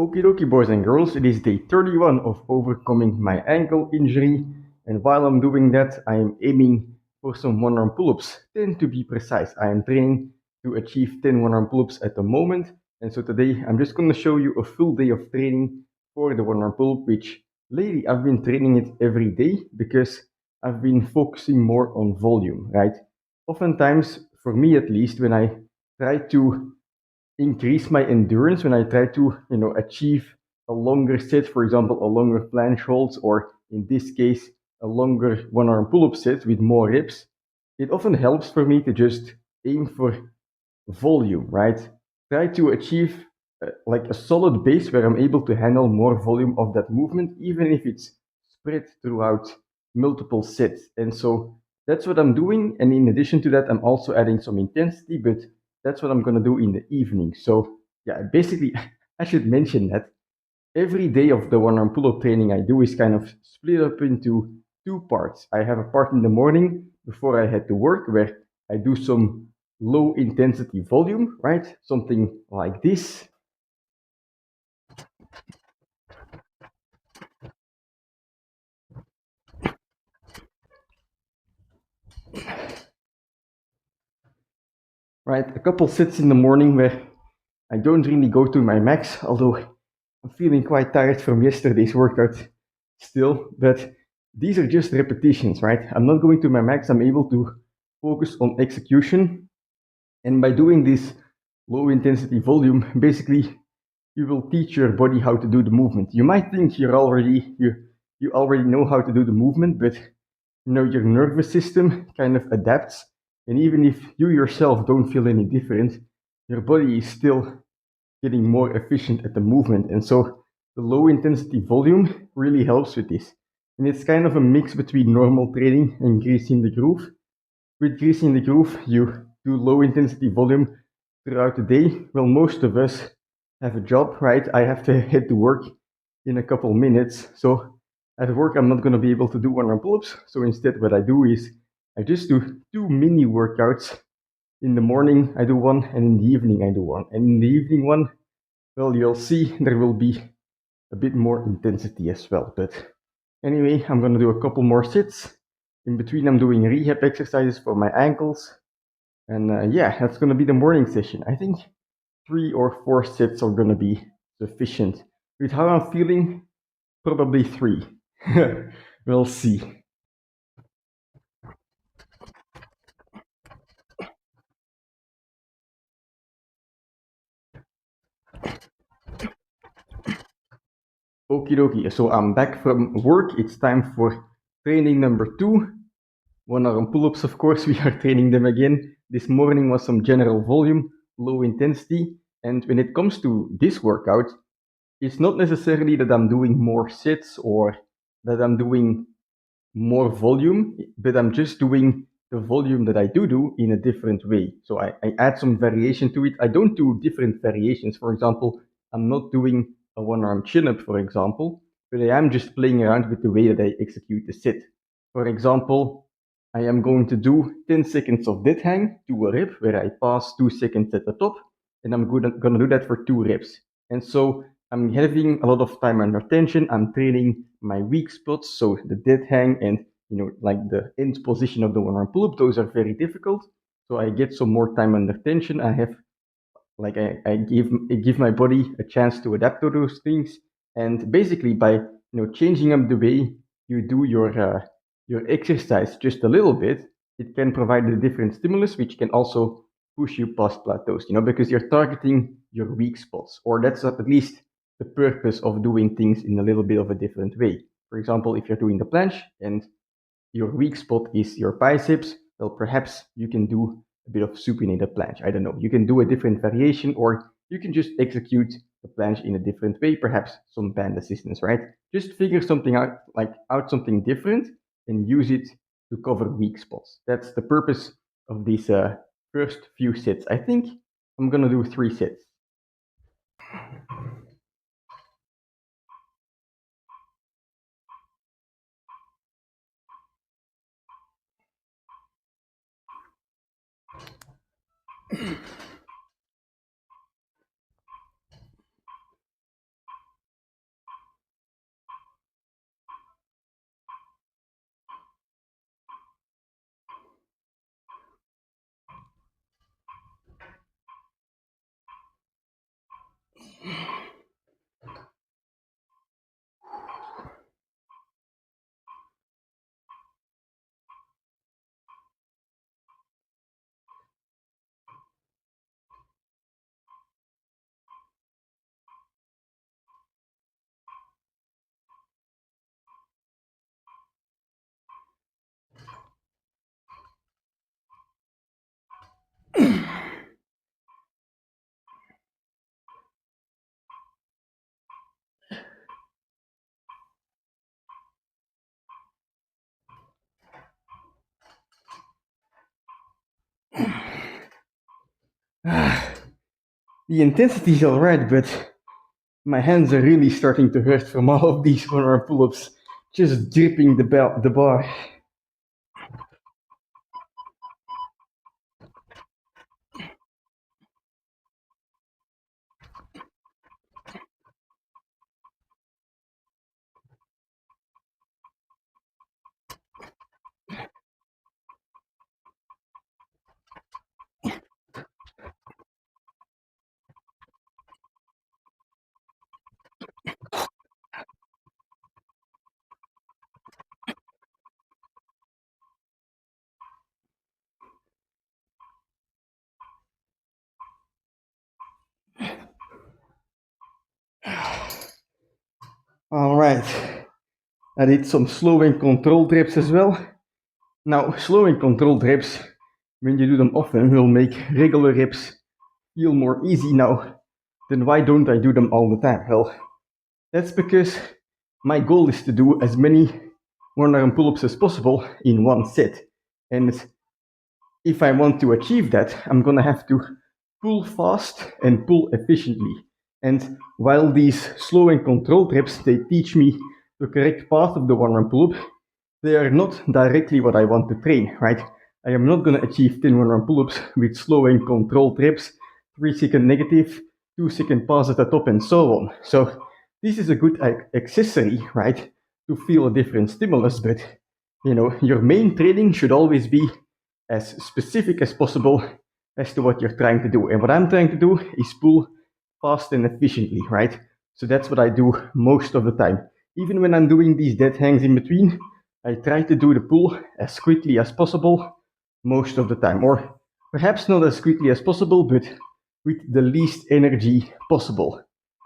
Okie dokie, boys and girls, it is day 31 of overcoming my ankle injury, and while I'm doing that, I am aiming for some one-arm pull-ups, 10 to be precise. I am training to achieve 10 one-arm pull-ups at the moment, and so today I'm just going to show you a full day of training for the one-arm pull-up, which lately I've been training it every day because I've been focusing more on volume, right? Oftentimes, for me at least, when I try to increase my endurance when I try to, achieve a longer set, for example, a longer planche holds, or in this case, a longer one-arm pull-up set with more reps. It often helps for me to just aim for volume, right? Try to achieve like a solid base where I'm able to handle more volume of that movement, even if it's spread throughout multiple sets. And so that's what I'm doing. And in addition to that, I'm also adding some intensity, but that's what I'm going to do in the evening. So yeah, basically, I should mention that every day of the one-arm pull-up training I do is kind of split up into two parts. I have a part in the morning before I head to work where I do some low intensity volume, right? Something like this. Right, a couple sets in the morning where I don't really go to my max, although I'm feeling quite tired from yesterday's workout still, but these are just repetitions, right? I'm not going to my max, I'm able to focus on execution. And by doing this low intensity volume, basically you will teach your body how to do the movement. You might think you already know how to do the movement, but your nervous system kind of adapts. And even if you yourself don't feel any different, your body is still getting more efficient at the movement. And so the low intensity volume really helps with this. And it's kind of a mix between normal training and greasing the groove. With greasing the groove, you do low intensity volume throughout the day. Well, most of us have a job, right? I have to head to work in a couple minutes. So at work, I'm not going to be able to do one-arm pull-ups. So instead, what I do is I just do two mini workouts. In the morning, I do one, and in the evening, I do one. And in the evening one, well, you'll see there will be a bit more intensity as well. But anyway, I'm going to do a couple more sets. In between, I'm doing rehab exercises for my ankles. And yeah, that's going to be the morning session. I think 3 or 4 sets are going to be sufficient. With how I'm feeling, probably 3. We'll see. Okie dokie. So I'm back from work. It's time for training number 2. One-arm pull-ups, of course, we are training them again. This morning was some general volume, low intensity. And when it comes to this workout, it's not necessarily that I'm doing more sets or that I'm doing more volume, but I'm just doing the volume that I do in a different way. So I add some variation to it. I don't do different variations. For example, I'm not doing a one-arm chin-up, for example, but I am just playing around with the way that I execute the sit. For example, I am going to do 10 seconds of dead hang to a rep where I pass 2 seconds at the top, and I'm going to do that for 2 reps. And so I'm having a lot of time under tension. I'm training my weak spots, so the dead hang and like the end position of the one-arm pull-up. Those are very difficult. So I get some more time under tension. I have I give my body a chance to adapt to those things. And basically, by changing up the way you do your exercise just a little bit, it can provide a different stimulus, which can also push you past plateaus. Because you're targeting your weak spots, or that's at least the purpose of doing things in a little bit of a different way. For example, if you're doing the planche and your weak spot is your biceps, well, perhaps you can do a bit of supinated planche. I don't know. You can do a different variation, or you can just execute the planche in a different way, perhaps some band assistance, right? Just figure something out, out something different, and use it to cover weak spots. That's the purpose of these first few sets. I think I'm gonna do 3 sets. The intensity is alright, but my hands are really starting to hurt from all of these 1 arm pull-ups, just gripping the bar. Alright, I did some slow and controlled reps as well. Now, slow and controlled reps, when you do them often, will make regular reps feel more easy now. Then why don't I do them all the time? Well, that's because my goal is to do as many 1 arm pull-ups as possible in one set. And if I want to achieve that, I'm gonna have to pull fast and pull efficiently. And while these slow and controlled reps, they teach me the correct path of the 1 arm pull-up, they are not directly what I want to train, right? I am not gonna achieve 10 1 arm pull-ups with slow and controlled reps, 3-second negative, 2-second pause at the top, and so on. So this is a good accessory, right, to feel a different stimulus, but your main training should always be as specific as possible as to what you're trying to do. And what I'm trying to do is pull fast and efficiently, right? So that's what I do most of the time. Even when I'm doing these dead hangs in between, I try to do the pull as quickly as possible most of the time. Or perhaps not as quickly as possible, but with the least energy possible.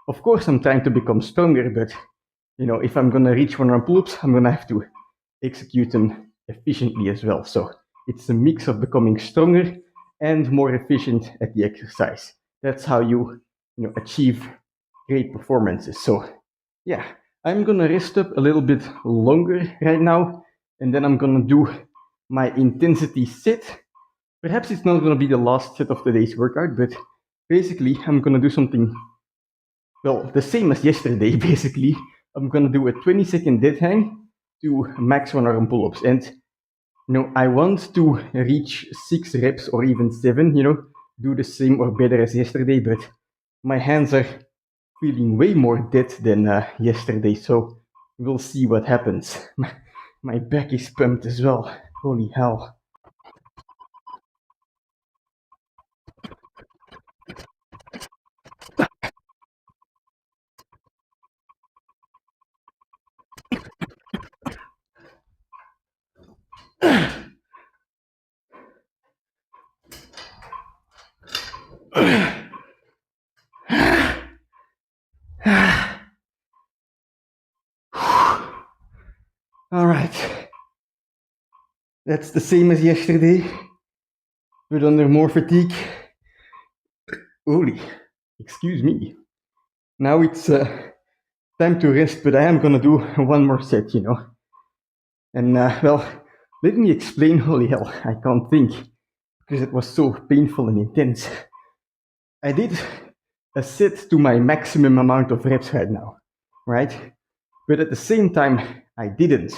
Of course, I'm trying to become stronger, but if I'm gonna reach 1 arm pull-ups, I'm gonna have to execute them efficiently as well. So it's a mix of becoming stronger and more efficient at the exercise. That's how you achieve great performances. So yeah, I'm gonna rest up a little bit longer right now, and then I'm gonna do my intensity set. Perhaps it's not gonna be the last set of today's workout, but basically I'm gonna do something, well, the same as yesterday. Basically, I'm gonna do a 20-second dead hang to max 1 arm pull-ups. And I want to reach 6 reps or even 7, do the same or better as yesterday, but my hands are feeling way more dead than yesterday, so we'll see what happens. My back is pumped as well. Holy hell. All right. That's the same as yesterday, but under more fatigue. Holy, excuse me. Now it's time to rest, but I am gonna do one more set, And well, let me explain. Holy hell, I can't think because it was so painful and intense. I did a set to my maximum amount of reps right now, right? But at the same time, I didn't.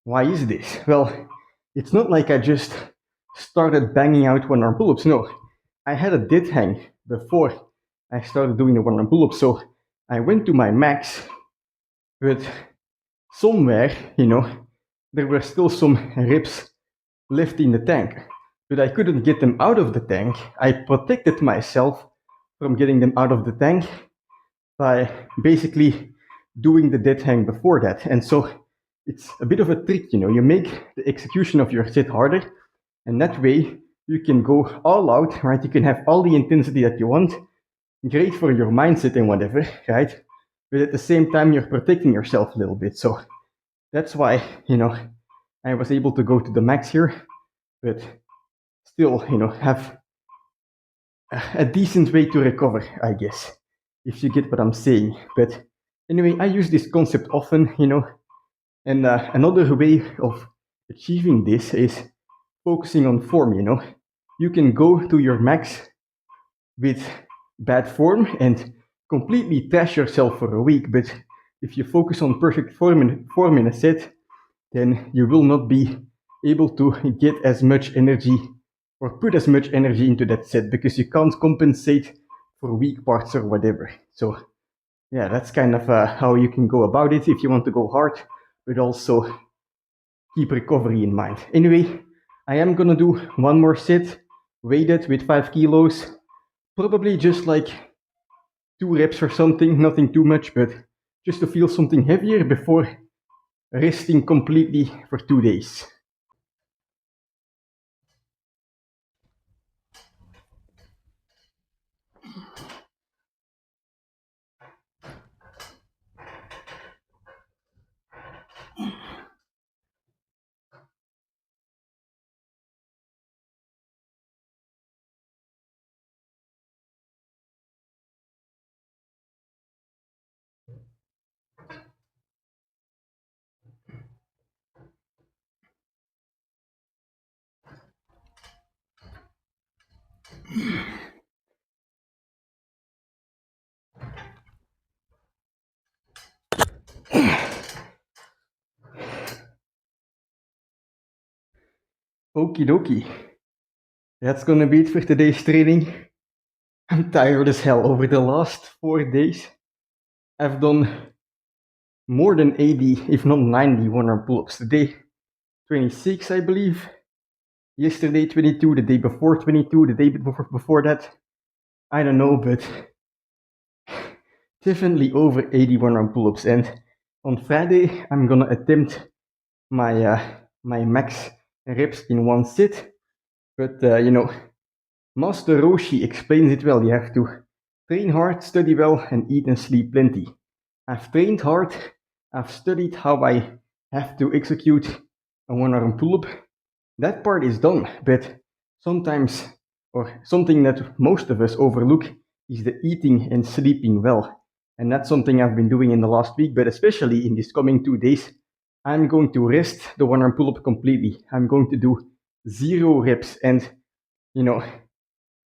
Why is this? Well, it's not like I just started banging out 1 arm pull-ups. No, I had a dead hang before I started doing the 1 arm pull-ups. So I went to my max, but somewhere, there were still some reps left in the tank. But I couldn't get them out of the tank. I protected myself from getting them out of the tank by basically doing the dead hang before that. And so it's a bit of a trick, you make the execution of your set harder, and that way you can go all out, right? You can have all the intensity that you want, great for your mindset and whatever, right? But at the same time, you're protecting yourself a little bit. So that's why, I was able to go to the max here, but still, have a decent way to recover, I guess, if you get what I'm saying. But anyway, I use this concept often, and another way of achieving this is focusing on form, You can go to your max with bad form and completely trash yourself for a week. But if you focus on perfect form in a set, then you will not be able to get as much energy or put as much energy into that set because you can't compensate for weak parts or whatever. So yeah, that's kind of how you can go about it if you want to go hard, but also keep recovery in mind. Anyway, I am gonna do one more set, weighted with 5 kilos, probably just like 2 reps or something, nothing too much, but just to feel something heavier before resting completely for 2 days. Okie dokie. That's gonna be it for today's training. I'm tired as hell. Over the last 4 days, I've done more than 80, if not 90 one-arm pull-ups. Today, 26, I believe. Yesterday, 22. The day before, 22. The day before that, I don't know, but definitely over 80 one-arm pull-ups. And on Friday, I'm gonna attempt my max reps in one sit. But Master Roshi explains it well. You have to train hard, study well, and eat and sleep plenty. I've trained hard. I've studied how I have to execute a one-arm pull-up. That part is done, but sometimes, or something that most of us overlook, is the eating and sleeping well. And that's something I've been doing in the last week, but especially in these coming 2 days, I'm going to rest the one-arm pull-up completely. I'm going to do 0 reps, and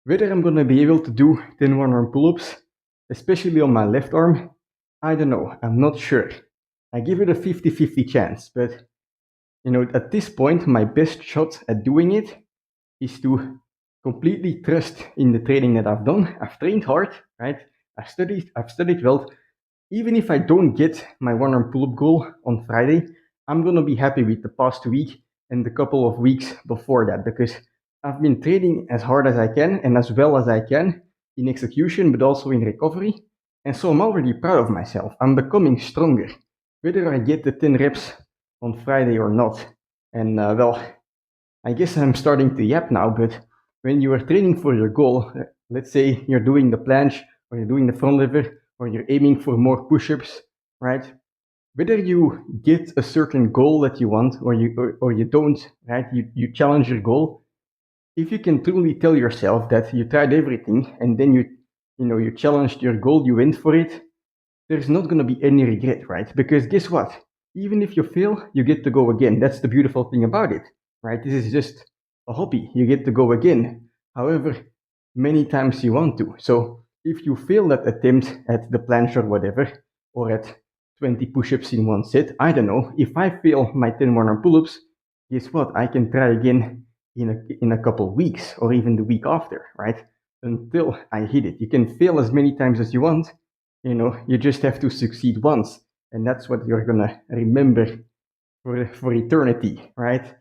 whether I'm gonna be able to do 10 one-arm pull-ups, especially on my left arm, I don't know. I'm not sure. I give it a 50-50 chance, but at this point, my best shot at doing it is to completely trust in the training that I've done. I've trained hard, right? I've studied well. Even if I don't get my one-arm pull-up goal on Friday, I'm gonna be happy with the past week and the couple of weeks before that because I've been training as hard as I can and as well as I can in execution, but also in recovery. And so I'm already proud of myself. I'm becoming stronger, whether I get the 10 reps on Friday or not. And I guess I'm starting to yap now, but when you are training for your goal, let's say you're doing the planche or you're doing the front lever or you're aiming for more push-ups, right? Whether you get a certain goal that you want or you don't, right? You challenge your goal. If you can truly tell yourself that you tried everything and then you challenged your goal, you went for it, there's not going to be any regret, right? Because guess what? Even if you fail, you get to go again. That's the beautiful thing about it, right? This is just a hobby. You get to go again, however many times you want to. So if you fail that attempt at the planche or whatever, or at 20 push-ups in one set, I don't know. If I fail my 10 one-arm pull-ups, guess what? I can try again in a couple weeks or even the week after, right? Until I hit it. You can fail as many times as you want. You just have to succeed once, and that's what you're gonna remember for eternity, right?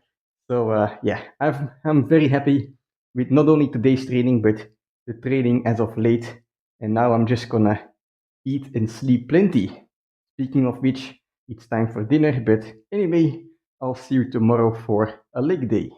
So yeah, I'm very happy with not only today's training but the training as of late, and now I'm just gonna eat and sleep plenty. Speaking of which, it's time for dinner, but anyway, I'll see you tomorrow for a leg day.